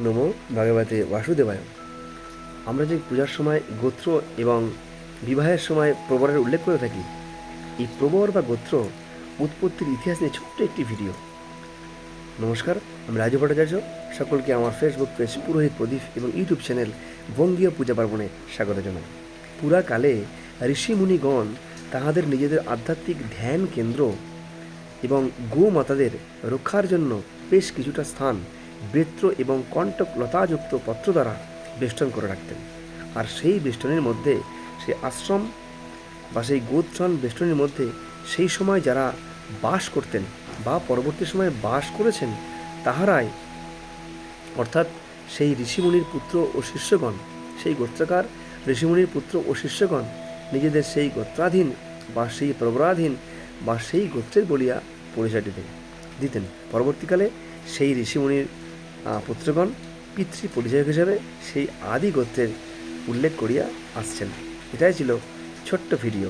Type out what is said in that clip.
নমো ভগবতে বাসুদেবায়। আমরা যে পূজার সময় গোত্র এবং বিবাহের সময় প্রবরের উল্লেখ করে থাকি, এই প্রবর বা গোত্র উৎপত্তির ইতিহাস নিয়ে ছোট্ট একটি ভিডিও। নমস্কার, আমি রাজু ভট্টাচার্য। সকলকে আমার ফেসবুক পেজ পুরোহিত প্রদীপ এবং ইউটিউব চ্যানেল বঙ্গীয় পূজা পার্বণে স্বাগত জানাই। পুরাকালে ঋষিমুনিগণ তাহাদের নিজেদের আধ্যাত্মিক ধ্যান কেন্দ্র এবং গোমাতাদের রক্ষার জন্য বেশ কিছুটা স্থান বৃত্র এবং কণ্টক লতাযুক্ত পত্র দ্বারা বেষ্টন করে রাখতেন। আর সেই বেষ্টনীর মধ্যে সেই আশ্রম বা সেই গোত্রান বেষ্টনীর মধ্যে সেই সময় যারা বাস করতেন বা পরবর্তী সময়ে বাস করেছেন তাহারাই, অর্থাৎ সেই ঋষিমুনির পুত্র ও শিষ্যগণ, সেই গোত্রকার ঋষিমুনির পুত্র ও শিষ্যগণ নিজেদের সেই গোত্রাধীন বা সেই প্রবরাধীন বা সেই গোত্রের বলিয়া পরিচয়টি দিতেন। পরবর্তীকালে সেই ঋষিমুনির পুত্রগণ পিতৃ পরিচয় হিসাবে সেই আদি গোত্রের উল্লেখ করিয়া আসছেন। এটাই ছিল ছোট্ট ভিডিও।